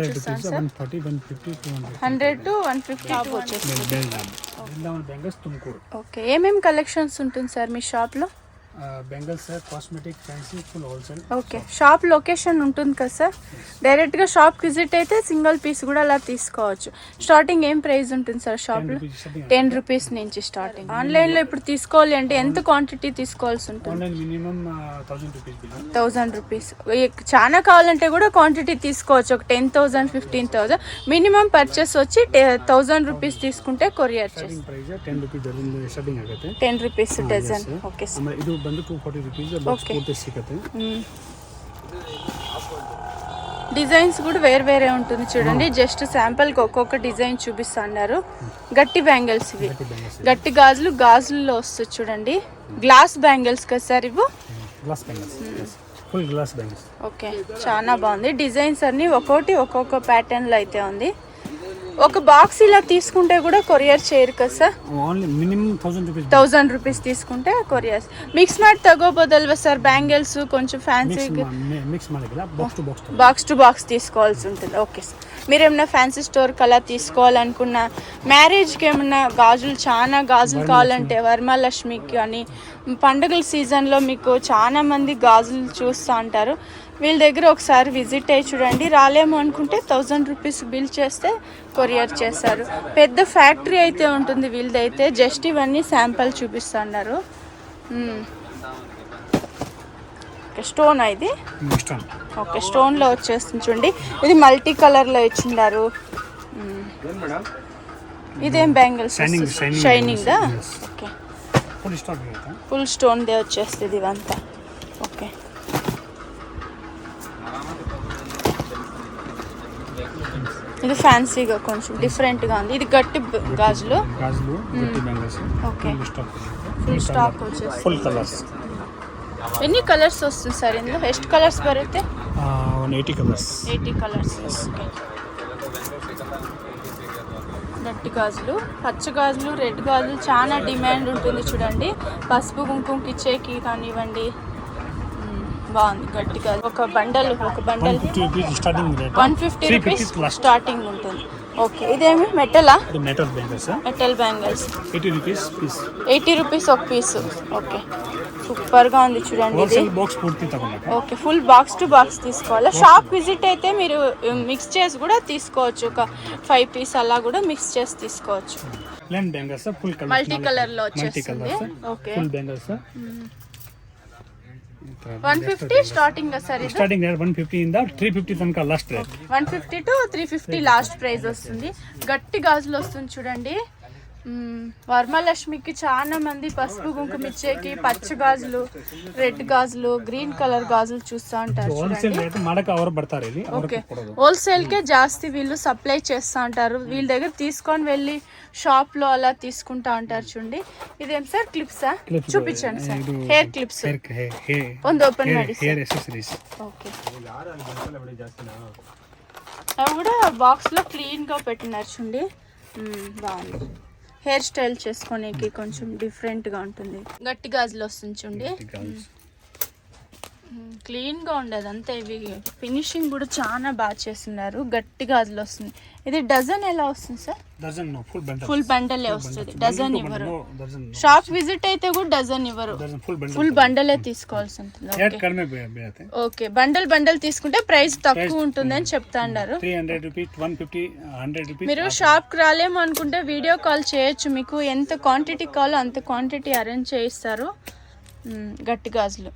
చూస్తాను sir 140, 150, 200. 100 to 150 top వచ్చేస్తుంది. Bengaluru bangles Tumkur. Okay, ఏమేమి కలెక్షన్స్ ఉంటుంది సార్ మీ షాప్లో? Bangles cosmetic fancy full wholesale. Okay, shop location ఉంటుంది కదా సార్? డైరెక్ట్గా షాప్కి విజిట్ అయితే సింగిల్ పీస్ కూడా అలా తీసుకోవచ్చు. స్టార్టింగ్ ఏం ప్రైస్ ఉంటుంది సార్ షాప్లో? 10 రూపీస్ నుంచి స్టార్టింగ్. ఆన్లైన్లో ఇప్పుడు తీసుకోవాలి అంటే ఎంత క్వాంటిటీ తీసుకోవాల్సి ఉంటుంది? Online minimum 1000 rupees. 1000 రూపీస్. చాలా కావాలంటే కూడా క్వాంటిటీ తీసుకోవచ్చు. ఒక 10,000 15,000 మినిమం పర్చేస్ వచ్చి 1000 రూపీస్ తీసుకుంటే కొరియర్ చేసి ಪ್ರೈಸ್ 10 ರೂಪಾಯಿ ಡಜನ್ ಸ್ಟಾರ್ಟಿಂಗ್ ಆಗುತ್ತೆ. 10 రూపీస్ డజన్. Okay sir. ಆಮೇಲೆ ಇದು ಬಂದು 240 ರೂಪೀಸ್ ಬಾಕ್ಸ್ ಪೂರ್ತಿ ಸಿಗುತ್ತೆ. డిజైన్స్ కూడా వేరే వేరే ఉంటుంది చూడండి. జస్ట్ శాంపుల్కి ఒక్కొక్క డిజైన్ చూపిస్తున్నారు. గట్టి బ్యాంగిల్స్ ఇవి, గట్టి గాజుల్లో వస్తుంది చూడండి. గ్లాస్ బ్యాంగిల్స్ కదా సార్ ఇవి? Glass bangles, full glass bangles. Okay, చాలా బాగుంది. డిజైన్స్ అన్ని ఒక్కొక్క ప్యాటర్న్లో అయితే ఉంది. ఒక బాక్స్ ఇలా తీసుకుంటే కూడా కొరియర్ చేయరు కదా sir? Only minimum 1000 rupees. 1000 rupees తీసుకుంటే కొరియర్. ಮಿಕ್ಸ್ ಮಾಡಿ ತಗೋಬೋದಲ್ವಾ ಸರ್ ಬ್ಯಾಂಗಲ್ಸ್? కొంచెం ఫ్యాన్సీ మిక్స్ ಮಾಡಿಲ್ಲ, బాక్స్ టు బాక్స్ తీసుకోవాల్సి ఉంటుంది. Okay sir. మీరు ఏమైనా ఫ్యాన్సీ స్టోర్కి అలా తీసుకోవాలనుకున్న, మ్యారేజ్కి ఏమన్నా చాలా గాజులు కావాలంటే వరమహాలక్ష్మికి కానీ పండుగల సీజన్లో మీకు చాలా మంది గాజులు చూస్తూ ఉంటారు. వీళ్ళ దగ్గర ఒకసారి విజిట్ అయ్యి చూడండి. రాలేము అనుకుంటే 1000 రూపీస్ బిల్ చేస్తే కొరియర్ చేస్తారు. పెద్ద ఫ్యాక్టరీ అయితే ఉంటుంది వీళ్ళదైతే. జస్ట్ ఇవన్నీ శాంపుల్ చూపిస్తున్నారు. స్టోన్ ఇది. ఓకే, స్టోన్లో వచ్చేస్తుంది చూడండి. ఇది మల్టీ కలర్లో ఇచ్చిండారు. ఇదేం బ్యాంగిల్స్? షైనింగ్దా? ఓకే, ఫుల్ స్టోన్దే వచ్చేస్తుంది ఇవంతా. ఓకే, ఇది ఫ్యాన్సీగా కొంచెం డిఫరెంట్గా ఉంది. ఇది గట్టి గాజులు. ఓకే, ఫుల్ స్టాక్ వచ్చేసి ఫుల్ కలర్స్. ఎన్ని కలర్స్ వస్తుంది సార్ ఇందులో? ಎಷ್ಟು కలర్స్ బರುತ್ತೆ? 80 కలర్స్. 80 కలర్స్. ఓకే, గట్టి గాజులు, పచ్చ గాజులు, రెడ్ గాజులు చాలా డిమాండ్ ఉంటుంది చూడండి. పసుపు కుంకుమకి ఇచ్చేకి కానివ్వండి. బాగుంది గట్టి గాజులు. ఒక బండల్ 150 రూపీస్ స్టార్టింగ్ ఉంటుంది. ఓకే, ఇదేమి మెటలా? మెటల్ బ్యాంగిల్స్ 80 రూపీస్ ఒక పీస్. ఓకే, సూపర్గా ఉంది చూడండి ఇది. Okay, full box to box తీసుకోవాలా? షాప్ విజిట్ అయితే మీరు మిక్స్ చేసి కూడా తీసుకోవచ్చు. ఒక 5 పీస్ అలా కూడా మిక్స్ చేసి తీసుకోవచ్చు. మల్టీ కలర్లో వచ్చేస్తుంది. Okay, 150 starting sir? ఇది స్టార్టింగ్ 150 ఇంద 350 తనక last rate. 150 to 350 last price వస్తుంది. గట్టి గాజులు వస్తుంది చూడండి. వరమహాలక్ష్మికి చాలా మంది పసుపు కుంకుమ ఇచ్చేకి పచ్చ గాజులు, రెడ్ గాజులు, గ్రీన్ కలర్ గాజులు చూస్తూ ఉంటారు చూడండి. ఓకే, హోల్సేల్ కే జాస్తి వీళ్ళు సప్లై చేస్తూ ఉంటారు. వీళ్ళ దగ్గర తీసుకొని వెళ్ళి షాప్ లో అలా తీసుకుంటా ఉంటారు చూడండి. ఇదేం సార్? క్లిప్సా? చూపించండి సార్. హెయిర్ క్లిప్స్ ಒಂದು ఓపెన్ ಮಾಡಿ ఓకే, అవి కూడా బాక్స్ లో క్లీన్ గా పెట్టినారు చూడండి. బాగుంది. హెయిర్ స్టైల్ చేసుకోనికి కొంచెం డిఫరెంట్గా ఉంటుంది. గట్టి గాజులు వస్తుంది చూడండి. క్లీన్గా ఉండదు అంతే. ఇవి ఫినిషింగ్ కూడా చాలా బాగా చేస్తున్నారు. గట్టి గాజులు వస్తుంది. ఇది డజన్ ఎలా వస్తుంది సార్? ఫుల్ బండలే వస్తుంది. డజన్ ఇవ్వరు. షాప్ విజిట్ అయితే కూడా డజన్ ఇవ్వరు. ఫుల్ బండలే తీసుకోవాల్సి ఉంటుంది. ఓకే, బండల్ తీసుకుంటే ప్రైస్ తక్కువ ఉంటుంది అని చెప్తా ఉన్నారు. మీరు షాప్కి రాలేము అనుకుంటే వీడియో కాల్ చేయొచ్చు. మీకు ఎంత క్వాంటిటీ కావాలో అంత క్వాంటిటీ అరేంజ్ చేయిస్తారు. గట్టి గాజులు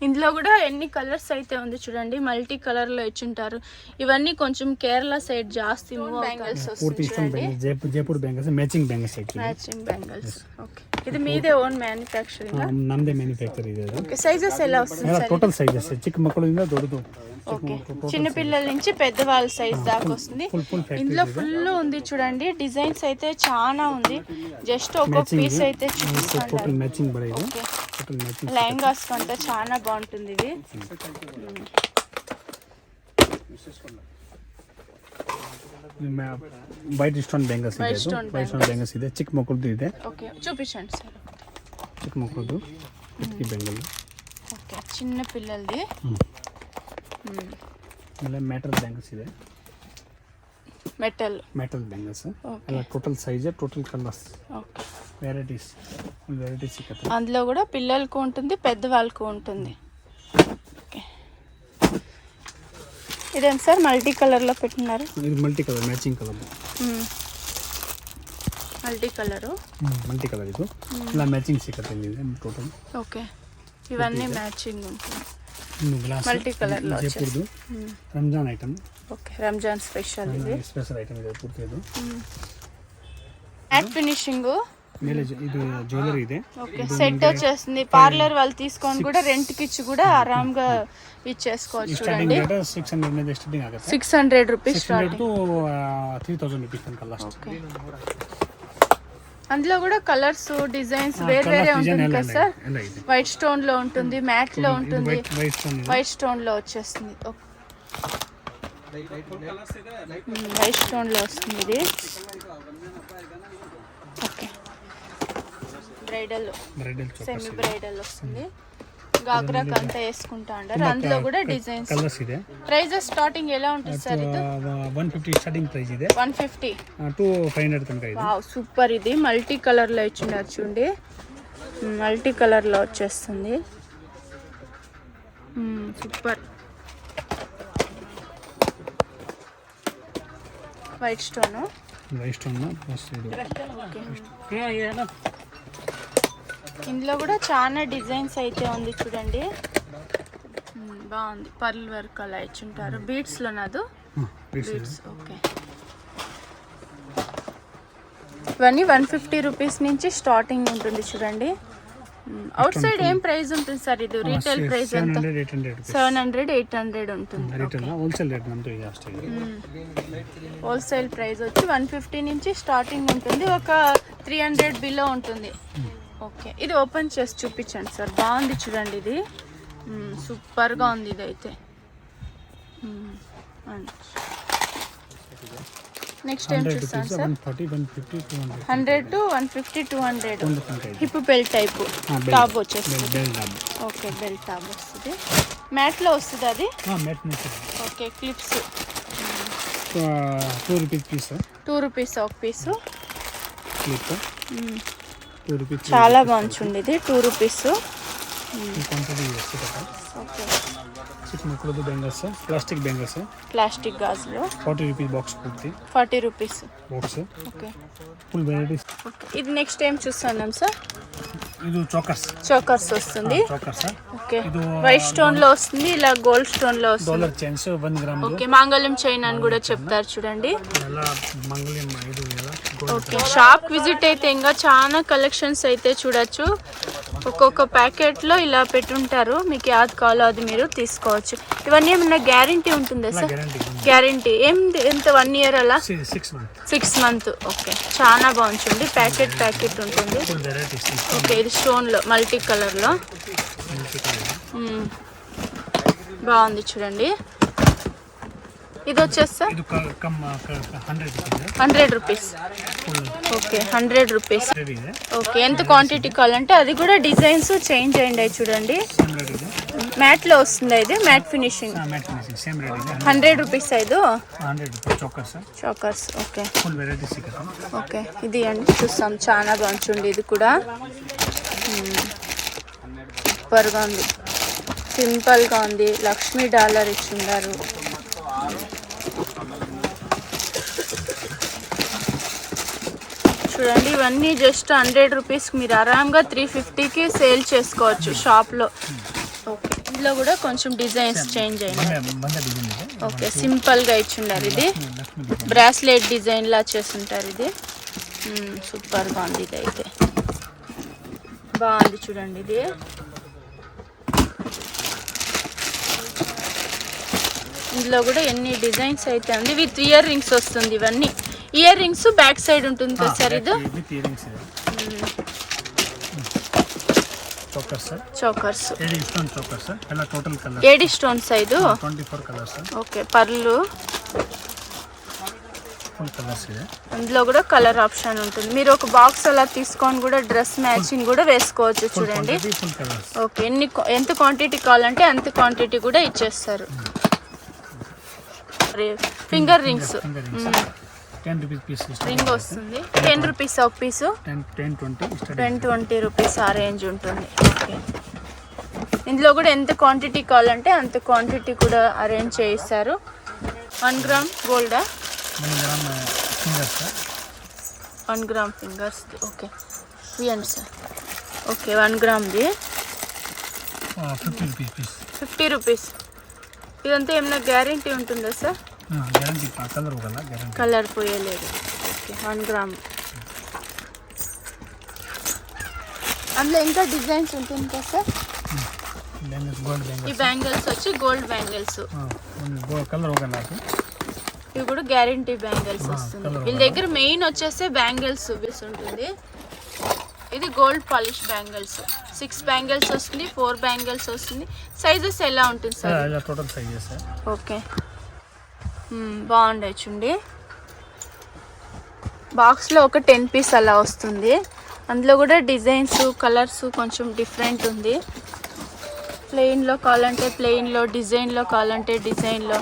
ఇందులో కూడా ఎన్ని కలర్స్ అయితే ఉంది చూడండి. మల్టీ కలర్ లో ఇచ్చింటారు. ఇవన్నీ కొంచెం కేరళ సైడ్ జాస్తి బ్యాంగిల్స్ వస్తుంది. Jaipur bangles, matching bangles. Okay, ఇది మీదే ఓన్ మ్యానుఫ్యాక్చరింగ్? ನಮ್ಮದೇ ಮ್ಯಾನುಫ್ಯಾಕ್ಚರ್ ಇದೆ. ఓకే, సైజెస్ ఎలా వస్తుంది సార్? టోటల్ సైజెస్ చిಕ್ಕ మಕ್ಕಳಿಂದ దొడ్డದು. ఓకే, చిన్న పిల్లల నుంచి పెద్దవాళ్ళ సైజ్ దాకా వస్తుంది. ఇందులో ఫుల్ ఉంది చూడండి. డిజైన్స్ అయితే చాలా ఉంది. జస్ట్ ఒక్కొక్క పీస్ అయితే చూపిస్తాను. లెహంగాస్ అంతా చాలా బాగుంటుంది ఇది. వైట్ స్టోన్ బ్యాంగిల్స్ ಇದೆ. ಚಿಕ್ಕ ಮಕ್ಕಳದು ಇದೆ. ఓకే, చూపించండి సార్. చిಕ್ಕ మಕ್ಕಳದು ఈ బ్యాంగిల్. ఓకే, చిన్న పిల్లలది. ಆಮೇಲೆ ಮೆಟಲ್ ಬ್ಯಾಂಗಲ್ಸ್ ಇದೆ, ಮೆಟಲ್ ಬ್ಯಾಂಗಲ್ಸ್ ಎಲ್ಲ total size, total colours, okay varieties సిక్కತ್ತೆ. అందులో కూడా పిల్లలకు ఉంటుంది, పెద్దవాళ్ళకు ఉంటుంది. ఓకే, ఇదేం సార్ మల్టీ కలర్లో పెట్టినారు? ఇది multi colour, matching colour, multi colour, multi colour ಇದು ಎಲ್ಲ ಮ್ಯಾಚಿಂಗ್ ಸಿಕ್ಕತ್ತೆ ಇಲ್ಲಿ ಟೋಟಲ್. ఓకే, ఇవన్నీ మ్యాచింగ్ ఉంటుంది. గ్లాస్ మల్టీ కలర్లో జైపూర్ದು Ramzan item. Okay, Ramzan special ఇది, స్పెషల్ ఐటమ్ ಇದೆ ಪೂರ್ತಿ ಇದು. మ్యాట్ ఫినిషింగ్ ಮೇಲೆ ಇದು జ్యువెలరీ ಇದೆ. ఓకే, సెట్ వచ్చేస్తుంది. పార్లర్ వాళ్ళు తీసుకొని కూడా రెంట్కి ఇచ్చి కూడా ఆరాంగా ఇచ్చేసుకోవచ్చు. ಸ್ಟಾರ್ಟಿಂಗ್ చూడండి ರೇಟ್ 600 మీద స్టార్టింగ్ ಆಗುತ್ತೆ. 600 రూపీస్ 600 to 3000 రూపీస్ ತನಕ ಲಾಸ್ಟ್. ఓకే, అందులో కూడా కలర్స్ డిజైన్స్ వేరే వేరే ఉంటుంది కదా సార్? ಎಲ್ಲ ಇದೆ. వైట్ స్టోన్ లో ఉంటుంది, మ్యాట్ లో ఉంటుంది, వైట్ స్టోన్ ಇದೆ. వైట్ స్టోన్ లో వచ్చేస్తుంది. వైట్ స్టోన్ లో వస్తుంది ఇది. ఓకే, బ్రైడల్ సెమీ బ్రైడల్ వస్తుంది. గాగ్రాక్ అంతా వేసుకుంటా అంటారు. అందులో కూడా డిజైన్స్, కలర్స్ ಇದೆ. ప్రైజెస్ స్టార్టింగ్ ఎలా ఉంటుంది సార్? ఇది 150 స్టార్టింగ్ ప్రైస్ ಇದೆ. 150 to 500 తనక ಇದೆ. Wow, super. ఇది మల్టీ కలర్ లో ఇచ్చినారు చూడండి, మల్టీ కలర్ లో వచ్చేస్తుంది. సూపర్. వైట్ స్టోన్ ప్లస్ ఇది. ఇందులో కూడా చాలా డిజైన్స్ అయితే ఉంది చూడండి. బాగుంది, పర్ల్ వర్క్ అలా ఇచ్చుంటారు. బీడ్స్ లో నాదు బీడ్స్. ఓకే, ఇవన్నీ 150 రూపీస్ నుంచి స్టార్టింగ్ ఉంటుంది చూడండి. అవుట్ సైడ్ ఏం ప్రైస్ ఉంటుంది సార్? ఇది రీటైల్ ప్రైస్ ఎంత? 700-800 ఉంటుంది. హోల్సేల్ రేట్ నమ్ముతో అಷ್ಟೇ. హోల్సేల్ ప్రైస్ వచ్చి 150 నుంచి స్టార్టింగ్ ఉంటుంది, ఒక 300 బిలో ఉంటుంది. ఓకే, ఇది ఓపెన్ చేసి చూపించండి సార్. బాగుంది చూడండి, ఇది సూపర్గా ఉంది. ఇది అయితే నెక్స్ట్ ఏం చూస్తాను sir? 100 to 150, 200 hip belt type top వచ్చేస్తుంది. ఓకే, బెల్ట్ టాప్ వస్తుంది. మ్యాట్లో వస్తుంది అది. Okay, clips 2 rupees piece. 2 rupees ఒక పీసు. Clip 2 rupees. చాలా బాగుంది ఇది. 2 రూపీస్. ఓకే, చిక్ మక్కులది బ్యాంగల్స్, ప్లాస్టిక్ బ్యాంగల్స్, ప్లాస్టిక్ గాజులు 40 రూపీస్ బాక్స్ పూర్తి. 40 rupees box. Okay, full varieties. Okay, ఇది నెక్స్ట్ టైం చూస్తున్నాం సార్. ఇది చోకర్స్ వస్తుంది. చోకర్స్. ఓకే, వైట్ స్టోన్ లో వస్తుంది, ఇలా గోల్డ్ స్టోన్ లో వస్తుంది. Dollar chains 1 gram. ఓకే, మంగళం చైన్ అని కూడా చెప్తారు చూడండి. ఎలా మంగళం ఇది ఎలా. ఓకే, షాప్ విజిట్ అయితే ఇంకా చాలా కలెక్షన్స్ అయితే చూడొచ్చు. ఒక్కొక్క ప్యాకెట్ లో ఇలా పెట్టుంటారు, మీకు యాద్ కావాలో అది మీరు తీసుకోవచ్చు. ఇవన్నీ ఏమన్నా గ్యారంటీ ఉంటుందా సార్? గ్యారంటీ ఎంత 1 ఇయర్ అలా? 6 మంత్. ఓకే, చాలా బాగుంటుంది. ప్యాకెట్ ఉంటుంది. ఓకే, ఇది స్టోన్ లో మల్టీ కలర్ లో బాగుంది చూడండి. ఇది వచ్చేస్తా 100 రూపీస్. Okay, 100 rupees. ఓకే, ఎంత క్వాంటిటీ కావాలంటే అది కూడా డిజైన్స్ చేంజ్ అయ్యింది చూడండి. మ్యాట్ లో వస్తుంది ఇది, మ్యాట్ ఫినిషింగ్. 100 రూపీస్ ఐదు చోకర్స్. ఓకే, ఓకే, ఇది అండి చూస్తాం. చాలా బాగుంది ఇది కూడా. సూపర్గా ఉంది, సింపుల్గా ఉంది. లక్ష్మీ డాలర్ ఇచ్చిండారు. చూడండి, ఇవన్నీ జస్ట్ 100 రూపీస్కి మీరు ఆరామ్గా 350కి సేల్ చేసుకోవచ్చు షాప్లో. ఓకే, ఇందులో కూడా కొంచెం డిజైన్స్ చేంజ్ అయినాయి. ఓకే, సింపుల్గా ఇచ్చిండారు. ఇది బ్రాస్లెట్ డిజైన్ లా చేస్తుంటారు. ఇది సూపర్గా ఉంది. ఇది అయితే బాగుంది చూడండి. ఇది ఇందులో కూడా ఎన్ని డిజైన్స్ అయితే ఉంది. విత్ ఇయర్ రింగ్స్ వస్తుంది. ఇవన్నీ ఇయర్ రింగ్స్ బ్యాక్ సైడ్ ఉంటుంది కదా సార్? ఇది చోకర్స్, ఏడి స్టోన్స్ ఐదు. ఓకే, పర్లు. అందులో కూడా కలర్ ఆప్షన్ ఉంటుంది. మీరు ఒక బాక్స్ అలా తీసుకొని కూడా డ్రెస్ మ్యాచింగ్ కూడా వేసుకోవచ్చు చూడండి. ఓకే, ఎంత క్వాంటిటీ కావాలంటే అంత క్వాంటిటీ కూడా ఇచ్చేస్తారు. Finger rings, finger rings 10 rupees piece ring వస్తుంది. 10 రూపీస్ ఒక పీసు, 10-20 రూపీస్ ఆ రేంజ్ ఉంటుంది. ఓకే, ఇందులో కూడా ఎంత క్వాంటిటీ కావాలంటే అంత క్వాంటిటీ కూడా అరేంజ్ చేయిస్తారు. 1 గ్రామ్ గోల్డా, 1 గ్రామ్ ఫింగర్స్. ఓకే ఇవ్వండి సార్. ఓకే 1 గ్రామ్ది 50 రూపీస్. ఇదంతా ఏమైనా గ్యారంటీ ఉంటుందా సార్? కలర్ పోయలేదు. Okay 1 gram. అందులో ఇంకా డిజైన్స్ ఉంటుంది కదా సార్? ఈ బ్యాంగిల్స్ వచ్చి గోల్డ్ బ్యాంగిల్స్, ఇవి కూడా గ్యారంటీ బ్యాంగిల్స్ వస్తుంది. వీళ్ళ దగ్గర మెయిన్ వచ్చేసి బ్యాంగిల్స్ ఉంటుంది. ఇది గోల్డ్ పాలిష్ బ్యాంగిల్స్, 6 బ్యాంగిల్స్ వస్తుంది, 4 బ్యాంగిల్స్ వస్తుంది. సైజెస్ ఎలా ఉంటుంది సార్? Total sizes. ఓకే బాగుండే చూడండి. బాక్స్లో ఒక 10 పీస్ అలా వస్తుంది. అందులో కూడా డిజైన్స్ కలర్స్ కొంచెం డిఫరెంట్ ఉంది. ప్లెయిన్లో కావాలంటే ప్లెయిన్లో, డిజైన్లో కావాలంటే డిజైన్లో,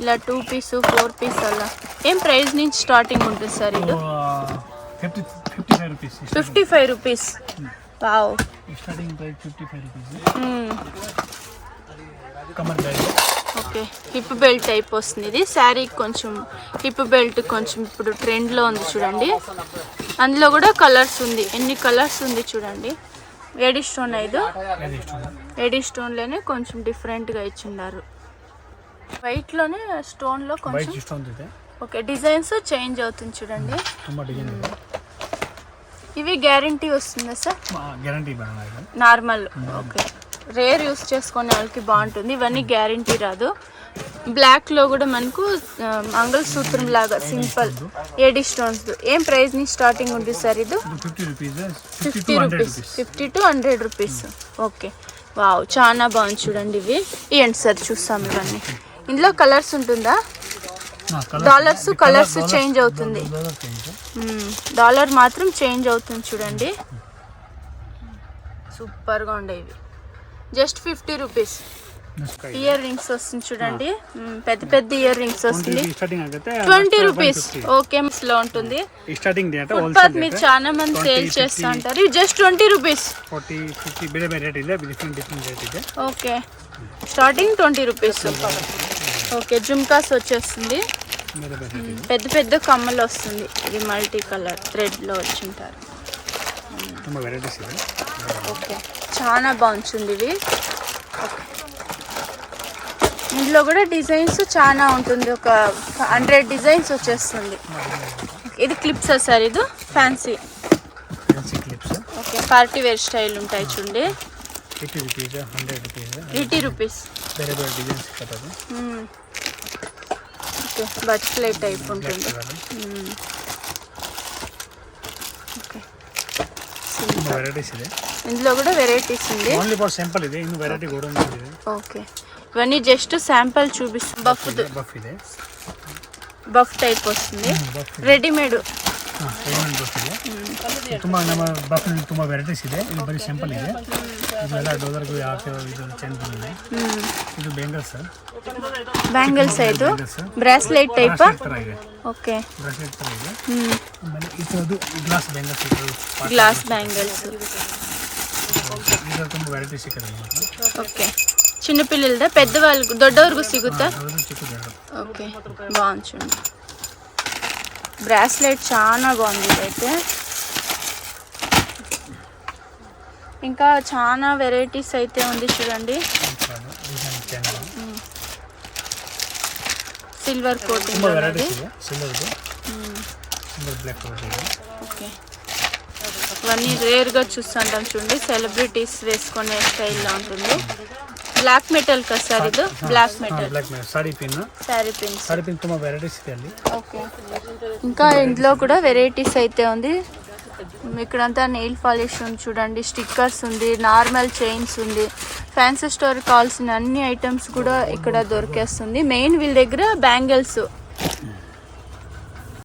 ఇలా 2 పీస్ 4 పీస్ అలా. ఏం ప్రైస్ నుంచి స్టార్టింగ్ ఉంటుంది సార్? ఇది 55 rupees. Wow, starting price 55 rupees. Okay hip belt type వస్తుంది. ఇది శారీ కొంచెం హిప్ బెల్ట్ కొంచెం ఇప్పుడు ట్రెండ్లో ఉంది చూడండి. అందులో కూడా కలర్స్ ఉంది. ఎన్ని కలర్స్ ఉంది చూడండి. ఏడి స్టోన్, 5 ఏడి స్టోన్లోనే కొంచెం డిఫరెంట్గా ఇచ్చిన్నారు. వైట్లోనే స్టోన్లో కొంచెం ఓకే డిజైన్స్ చేంజ్ అవుతుంది చూడండి. ఇవి గ్యారంటీ వస్తుందా sir? Normal. Okay rare use చేసుకునే వాళ్ళకి బాగుంటుంది. ఇవన్నీ గ్యారంటీ రాదు. బ్లాక్లో కూడా మనకు మంగళసూత్రం లాగా సింపుల్ ఏడి స్టోన్స్. ఏం ప్రైస్ ని స్టార్టింగ్ ఉంటుంది సార్? ఇది 50 rupees, 50 to 100 rupees. Okay wow, చాలా బాగుంది చూడండి. ఇవి ఇవ్వండి సార్ చూస్తాం. ఇవన్నీ ఇందులో కలర్స్ ఉంటుందా? కలర్స్ చేంజ్ అవుతుంది. డాలర్ మాత్రం చేంజ్ అవుతుంది చూడండి. సూపర్గా ఉండేవి. Just 50 rupees. ఇయర్ రింగ్స్ వస్తుంది చూడండి. పెద్ద పెద్ద ఇయర్ రింగ్స్ వస్తుంది. 20 రూపీస్. ఓకే లో ఉంటుంది. ఫుట్పాత్ మీరు చాలా మంది సేల్ చేస్తూ ఉంటారు. ఇది just 20 rupees. Okay starting 20 rupees. Okay jhumkas వచ్చేస్తుంది. పెద్ద పెద్ద కమ్మలు వస్తుంది. ఇది మల్టీ కలర్ థ్రెడ్లో వచ్చి ఉంటారు. ఓకే చాలా బాగుంటుంది ఇవి. ఇందులో కూడా డిజైన్స్ చాలా ఉంటుంది. ఒక 100 డిజైన్స్ వచ్చేస్తుంది. ఇది క్లిప్స్ సార్? ఇది fancy clips. Okay party wear style ఉంటాయి చూడండి. 80 రూపీస్. ఓకే బటర్ఫ్లై టైప్ ఉంటుంది. ఓకే ఇందులో కూడా వెరైటీస్ ఉంది. ఓకే ఇవన్నీ జస్ట్ శాంపుల్ చూపిస్తాం. బఫ్ టైప్ వస్తుంది. రెడీಮೇಡ್ ತುಂಬಾ ನಮ್ಮ ಬಫ್ ತುಂಬಾ ವೆರೈಟೀಸ್ ಇದೆ. ಇದು ಬರೀ ಸಿಂಪಲ್ ಇದೆ. ಇದೆಲ್ಲ ಡೋಲರ್ಗೂ ಹಾಕಿರೋ ಇದು ಚೈನ್ ಬಂದಿದೆ. ಇದು ಬ್ಯಾಂಗಲ್ಸ್ ಇದು ಬ್ರಾಸ್ಲೆಟ್ ಟೈಪ್. ಓಕೆ ಬ್ರಾಸ್ಲೆಟ್ ತರ ಇದೆ. ಆಮೇಲೆ ಇದು ಗ್ಲಾಸ್ ಬ್ಯಾಂಗಲ್ಸ್ ಇದೆ. ಗ್ಲಾಸ್ ಬ್ಯಾಂಗಲ್ಸ್ ಇದು ತುಂಬಾ ವೆರೈಟಿ ಸಿಗುತ್ತೆ. ఓకే చిన్నపిల్లలదా పెద్దవాళ్ళకు దొడ్డవరకు సిగుతా? ఓకే బాగుంది చూడండి. బ్రాస్లెట్ చాలా బాగుంది. అయితే ఇంకా చాలా వెరైటీస్ అయితే ఉంది చూడండి. సిల్వర్ కోటింగ్ ఓకే ఇవన్నీ రేర్గా చూస్తుంటాం చూడండి. సెలబ్రిటీస్ వేసుకునే స్టైల్లో ఉంటుంది. బ్లాక్ మెటల్ కదా సార్? ఇది బ్లాక్ మెటల్ సారీ పిన్. ತುಂಬಾ వెరైటీస్ ಇದೆ ಅಲ್ಲಿ. ఓకే ఇంకా ఇందులో కూడా వెరైటీస్ అయితే ఉంది. ఇక్కడంతా నెయిల్ పాలిష్ ఉంది చూడండి. స్టిక్కర్స్ ఉంది. నార్మల్ చైన్స్ ఉంది. ఫ్యాన్సీ స్టోర్ కావాల్సిన అన్ని ఐటమ్స్ కూడా ఇక్కడ దొరికేస్తుంది. మెయిన్ వీళ్ళ దగ్గర బ్యాంగిల్స్